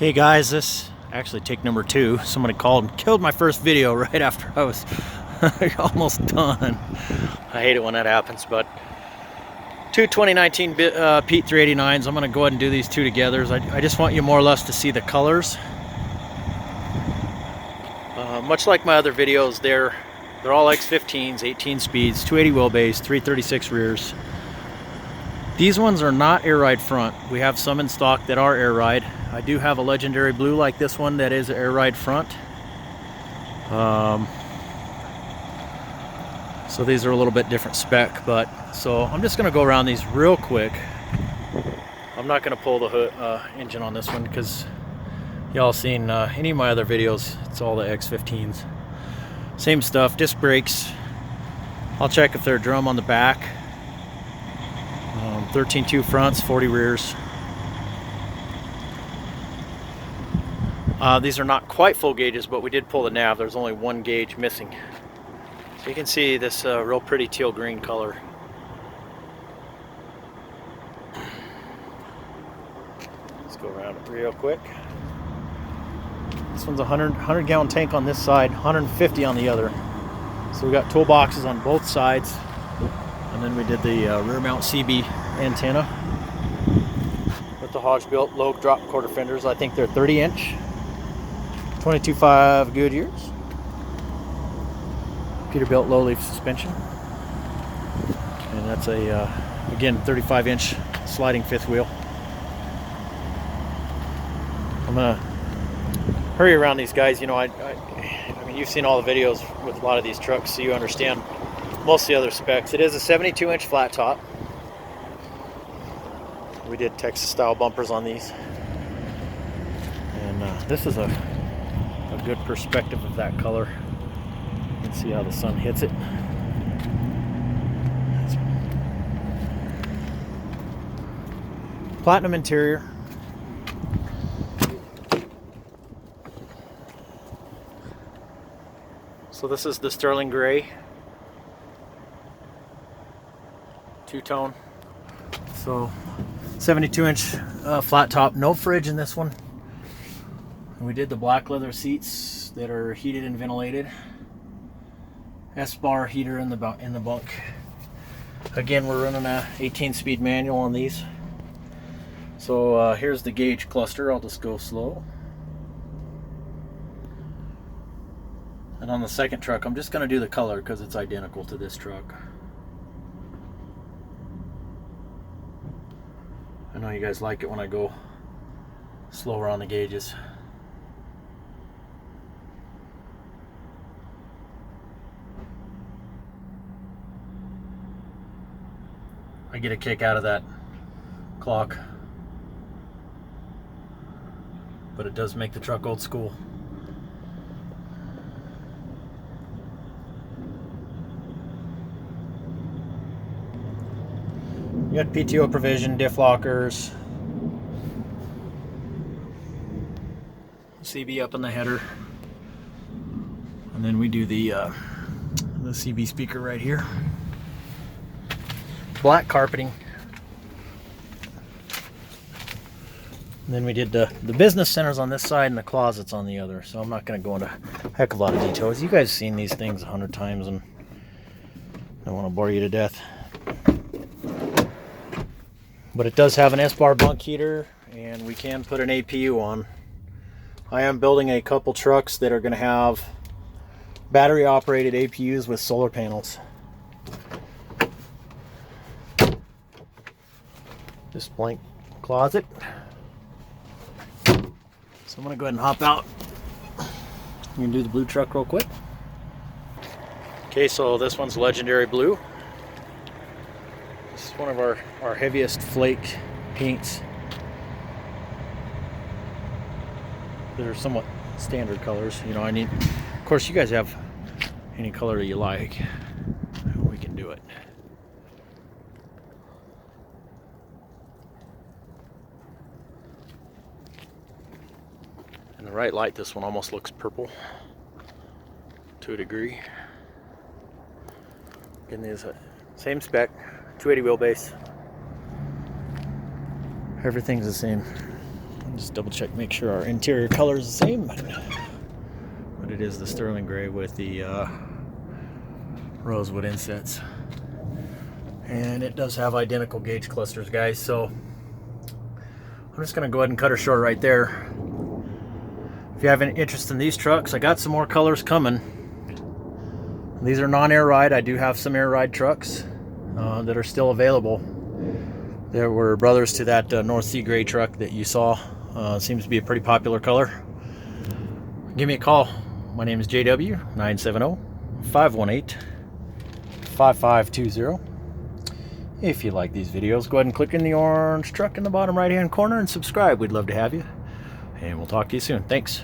Okay guys, this actually take number 2. Somebody called and killed my first video right after I was almost done. I hate it when that happens, but two 2019 Pete 389's. I'm going to go ahead and do these two together. I just want you more or less to see the colors. Much like my other videos, they're all X15s, 18 speeds, 280 wheelbase, 336 rears. These ones are not air ride front. We have some in stock that are air ride. I do have a legendary blue like this one that is air ride front. So these are a little bit different spec, but so I'm just gonna go around these real quick. I'm not gonna pull the hood, engine on this one because y'all seen any of my other videos. It's all the X15s. Same stuff, disc brakes. I'll check if they're drum on the back. 13.2 fronts, 40 rears. These are not quite full gauges, but we did pull the nav. There's only one gauge missing. So you can see this real pretty teal green color. Let's go around it real quick. This one's a 100 gallon tank on this side, 150 on the other. So we got toolboxes on both sides. And then we did the rear mount CB antenna with the Peterbilt low drop quarter fenders. I think they're 30-inch, 22.5 Goodyears. Peterbilt low leaf suspension, and that's a again 35-inch sliding fifth wheel. I'm gonna hurry around these guys. You know, I mean, you've seen all the videos with a lot of these trucks, so you understand most of the other specs. It is a 72-inch flat top. We did Texas style bumpers on these, and this is a good perspective of that color. You can see how the sun hits it. Platinum interior. So this is the sterling gray two-tone. So 72-inch flat top, no fridge in this one. And we did the black leather seats that are heated and ventilated. S-bar heater in the bunk. Again, we're running a 18-speed manual on these. So here's the gauge cluster. I'll just go slow. And on the second truck, I'm just going to do the color because it's identical to this truck. I know you guys like it when I go slower on the gauges. I get a kick out of that clock, but it does make the truck old school. You got PTO provision, diff lockers, CB up in the header, and then we do the CB speaker right here. Black carpeting. And then we did the business centers on this side and the closets on the other. So I'm not going to go into a heck of a lot of details. You guys have seen these things 100 times and I don't want to bore you to death. But it does have an S-bar bunk heater, and we can put an APU on. I am building a couple trucks that are going to have battery operated APUs with solar panels. This blank closet. So I'm going to go ahead and hop out. I'm going to do the blue truck real quick. Okay, so this one's legendary blue. This is one of our heaviest flake paints. That are somewhat standard colors. You know, of course you guys have any color that you like. We can do it. In the right light, this one almost looks purple to a degree. Again, these same spec, 280 wheelbase. Everything's the same. Just double check, make sure our interior color is the same. But it is the sterling gray with the rosewood insets. And it does have identical gauge clusters, guys. So I'm just going to go ahead and cut her short right there. If you have any interest in these trucks, I got some more colors coming. These are non-air ride. I do have some air ride trucks that are still available. There were brothers to that North Sea gray truck that you saw. Seems to be a pretty popular color. Give me a call. My name is JW, 970-518-5520. If you like these videos, go ahead and click in the orange truck in the bottom right hand corner and subscribe. We'd love to have you. And we'll talk to you soon. Thanks.